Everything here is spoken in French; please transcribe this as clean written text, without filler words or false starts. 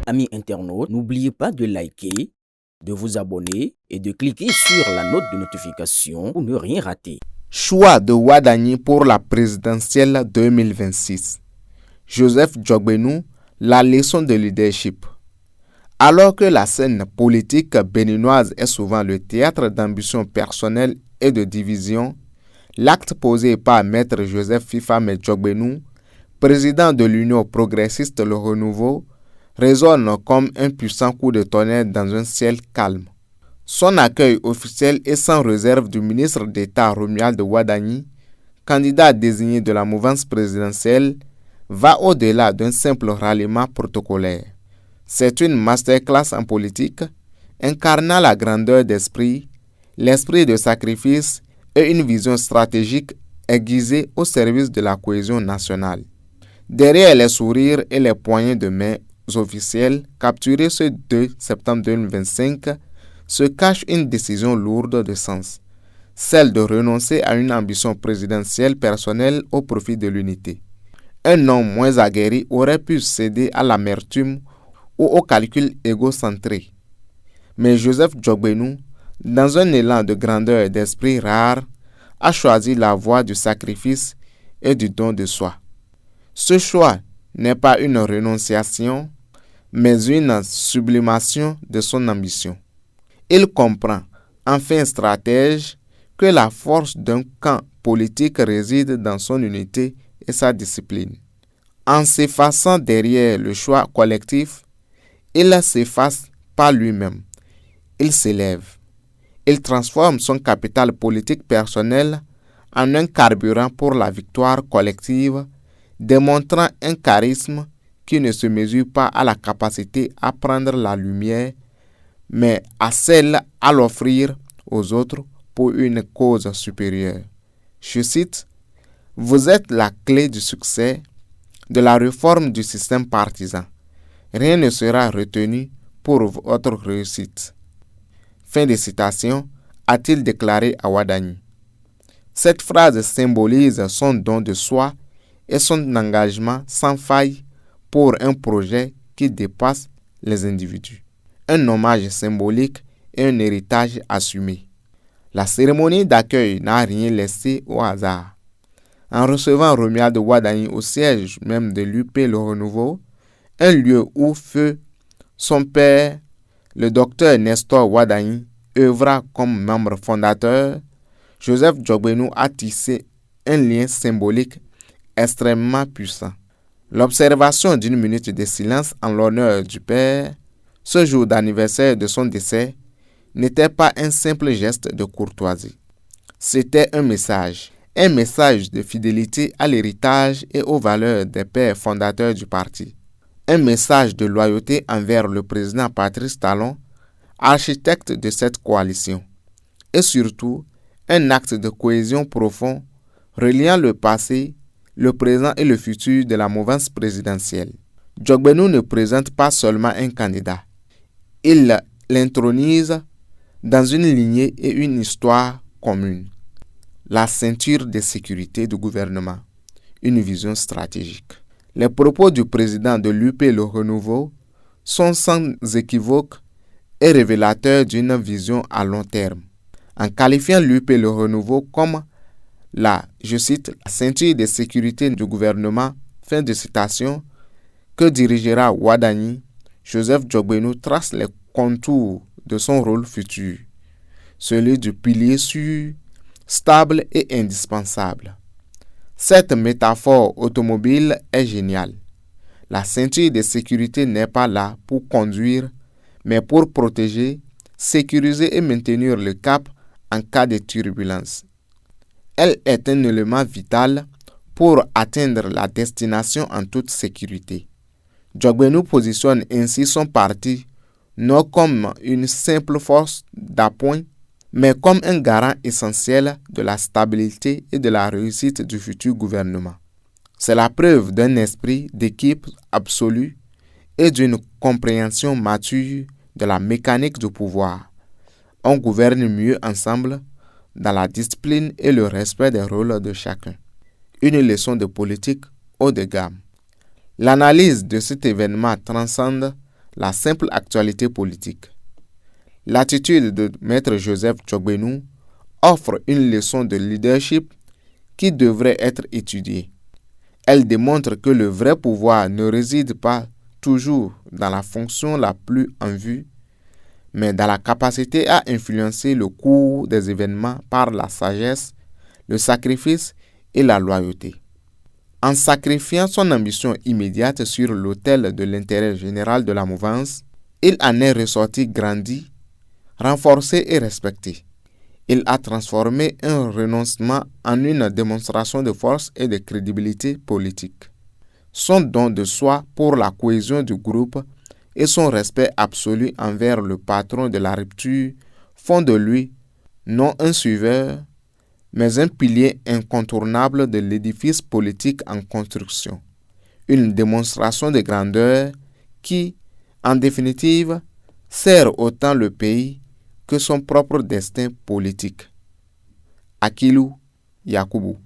Amis internautes, n'oubliez pas de liker, de vous abonner et de cliquer sur la note de notification pour ne rien rater. Choix de Ouadagni pour la présidentielle 2026. Joseph Djogbenou, la leçon de leadership. Alors que la scène politique béninoise est souvent le théâtre d'ambitions personnelles et de division, l'acte posé par Maître Joseph Fifame Djogbenou, président de l'Union progressiste Le Renouveau, résonne comme un puissant coup de tonnerre dans un ciel calme. Son accueil officiel et sans réserve du ministre d'État Romuald Ouadagni, candidat désigné de la mouvance présidentielle, va au-delà d'un simple ralliement protocolaire. C'est une masterclass en politique, incarnant la grandeur d'esprit, l'esprit de sacrifice et une vision stratégique aiguisée au service de la cohésion nationale. Derrière les sourires et les poignées de main officiels capturés ce 2 septembre 2025, se cache une décision lourde de sens, celle de renoncer à une ambition présidentielle personnelle au profit de l'unité. Un homme moins aguerri aurait pu céder à l'amertume ou au calcul égocentré. Mais Joseph Djogbenou, dans un élan de grandeur et d'esprit rare, a choisi la voie du sacrifice et du don de soi. Ce choix n'est pas une renonciation, mais une sublimation de son ambition. Il comprend, enfin stratège, que la force d'un camp politique réside dans son unité et sa discipline. En s'effaçant derrière le choix collectif, il s'efface pas lui-même. Il s'élève. Il transforme son capital politique personnel en un carburant pour la victoire collective, démontrant un charisme qui ne se mesure pas à la capacité à prendre la lumière, mais à celle à l'offrir aux autres pour une cause supérieure. Je cite, « Vous êtes la clé du succès de la réforme du système partisan. Rien ne sera retenu pour votre réussite. » Fin de citation, a-t-il déclaré à Ouadagni. Cette phrase symbolise son don de soi et son engagement sans faille pour un projet qui dépasse les individus. Un hommage symbolique et un héritage assumé. La cérémonie d'accueil n'a rien laissé au hasard. En recevant Romuald Ouadagni au siège même de l'UP Le Renouveau, un lieu où fut son père, le docteur Nestor Ouadagni, œuvra comme membre fondateur, Joseph Djogbenou a tissé un lien symbolique extrêmement puissant. L'observation d'une minute de silence en l'honneur du père, ce jour d'anniversaire de son décès, n'était pas un simple geste de courtoisie. C'était un message de fidélité à l'héritage et aux valeurs des pères fondateurs du parti. Un message de loyauté envers le président Patrice Talon, architecte de cette coalition. Et surtout, un acte de cohésion profond reliant le passé, le présent et le futur de la mouvance présidentielle. Djogbenou ne présente pas seulement un candidat. Il l'intronise dans une lignée et une histoire commune. La ceinture de sécurité du gouvernement, une vision stratégique. Les propos du président de l'UP Le Renouveau sont sans équivoque et révélateurs d'une vision à long terme. En qualifiant l'UP Le Renouveau comme je cite, la ceinture de sécurité du gouvernement, fin de citation, que dirigera Ouadagni, Joseph Djogbenou trace les contours de son rôle futur, celui du pilier sûr, stable et indispensable. Cette métaphore automobile est géniale. La ceinture de sécurité n'est pas là pour conduire, mais pour protéger, sécuriser et maintenir le cap en cas de turbulence. Elle est un élément vital pour atteindre la destination en toute sécurité. Djogbenou positionne ainsi son parti non comme une simple force d'appoint, mais comme un garant essentiel de la stabilité et de la réussite du futur gouvernement. C'est la preuve d'un esprit d'équipe absolu et d'une compréhension mature de la mécanique du pouvoir. On gouverne mieux ensemble dans la discipline et le respect des rôles de chacun. Une leçon de politique haut de gamme. L'analyse de cet événement transcende la simple actualité politique. L'attitude de Maître Joseph Djogbenu offre une leçon de leadership qui devrait être étudiée. Elle démontre que le vrai pouvoir ne réside pas toujours dans la fonction la plus en vue, mais dans la capacité à influencer le cours des événements par la sagesse, le sacrifice et la loyauté. En sacrifiant son ambition immédiate sur l'autel de l'intérêt général de la mouvance, il en est ressorti grandi, renforcé et respecté. Il a transformé un renoncement en une démonstration de force et de crédibilité politique. Son don de soi pour la cohésion du groupe et son respect absolu envers le patron de la rupture font de lui non un suiveur, mais un pilier incontournable de l'édifice politique en construction. Une démonstration de grandeur qui, en définitive, sert autant le pays que son propre destin politique. Akilu Yakubu.